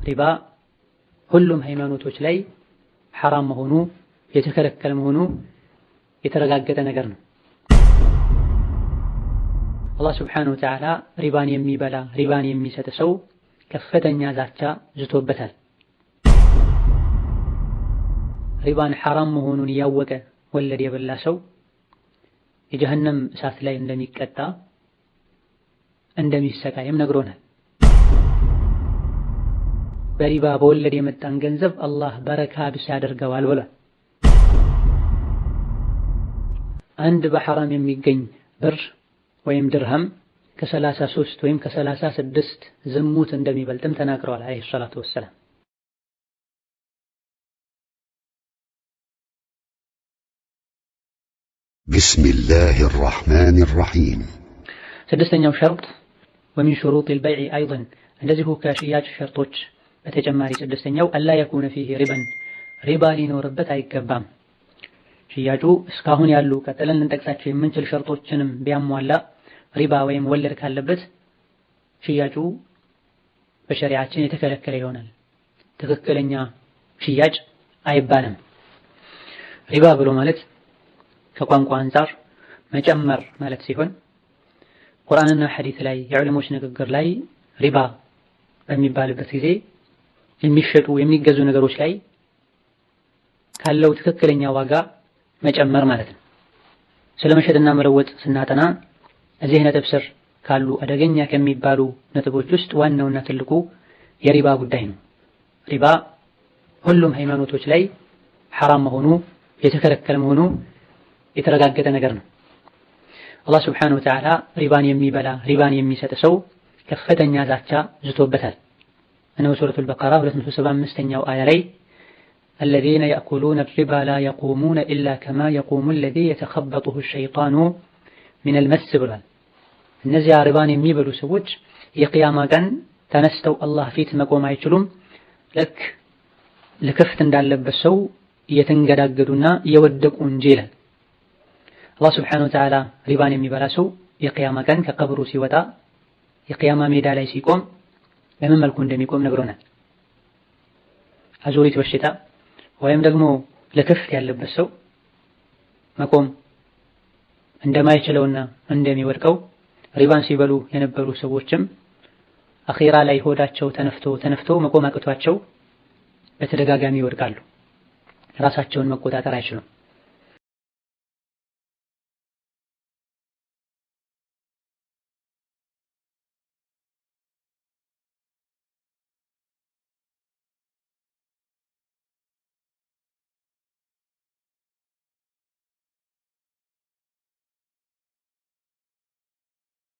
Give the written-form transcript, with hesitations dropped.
ሪባ ሁሉም ሃይማኖቶች ላይ ሐራም መሆኑ የተከለከለ መሆኑ የተረጋገጠ ነገር ነው። አላህ ሱብሓነሁ ወተዓላ ሪባን የሚበላ ሪባን የሚሰጥ ሰው ከፍተኛ ዛቻ ዝቶበታል። ሪባን ሐራም መሆኑን እያወቀ ወለድ የበላ ሰው የጀሀነም እሳት ላይ እንደሚቀጣ እንደሚሰቃይም ነግሮናል። በሪባ በወለድ የመጣን ገንዘብ አላህ በረካ ቢስ ያደርገዋል ብሏል። አንድ በሐራም የሚገኝ ብር ወይም ድርሃም ከ33 ወይም ከ36 ዝሙት እንደሚበልጥም ተናግረዋል አለይሂ ሰላቱ ወሰላም። ቢስሚላሂ ራህማኒ ራሂም። ስድስተኛው ሸርጥ ወሚን ሹሩጢል በይዕ አይደን እንደዚሁ ከሽያጭ ሸርጦች በተጨማሪ ስድስተኛው አላ የኩነ ፊህ ሪበን ሪባ ሊኖርበት አይገባም። ሽያጩ እስካሁን ያሉ ቀጥለን ልንጠቅሳቸው የምንችል ሸርጦችንም ቢያሟላ ሪባ ወይም ወለድ ካለበት ሽያጩ በሸሪዓችን የተከለከለ ይሆናል። ትክክለኛ ሽያጭ አይባልም። ሪባ ብሎ ማለት ከቋንቋ አንፃር መጨመር ማለት ሲሆን ቁርአንና ሐዲስ ላይ የዑለሞች ንግግር ላይ ሪባ በሚባልበት ጊዜ የሚሸጡ የሚገዙ ነገሮች ላይ ካለው ትክክለኛ ዋጋ መጨመር ማለት ነው። ስለመሸጥና መለወጥ ስናጠና እዚህ ነጥብ ስር ካሉ አደገኛ ከሚባሉ ነጥቦች ውስጥ ዋናውና ትልቁ የሪባ ጉዳይ ነው። ሪባ ሁሉም ሃይማኖቶች ላይ ሐራም መሆኑ የተከለከለ መሆኑ የተረጋገጠ ነገር ነው። አላህ ሱብሓነሁ ወተዓላ ሪባን የሚበላ ሪባን የሚሰጥ ሰው ከፍተኛ ዛቻ ዝቶበታል። እነሆ ሱረቱል በቀራ 275ኛው አያ ላይ الذين يأكلون الربا لا يقومون إلا كما يقوم الذي يتخبطه الشيطان من المس ብሏል። እነዚያ ሪባን የሚበሉ ሰዎች የቂያማ ቀን ተነስተው አላህ ፊት መቆም አይችሉም። ልክ ልክፍት እንዳለበት ሰው እየተንገዳገዱና እየወደቁ እንጂ ይላል። አላህ ሱብሓነሁ ወተዓላ ሪባን የሚበላ ሰው የቂያማ ቀን ከቀብሩ ሲወጣ የቂያማ ሜዳ ላይ ሲቆም በምን መልኩ እንደሚቆም ነግሮናል። አዙሪት በሽታ ወይም ደግሞ ለክፍት ያለበት ሰው መቆም እንደማይችለውና እንደሚወድቀው ሪባን ሲበሉ የነበሩ ሰዎችም አኺራ ላይ ሆዳቸው ተነፍቶ መቆም አቅቷቸው በተደጋጋሚ ይወድቃሉ። ራሳቸውን መቆጣጠር አይችሉም።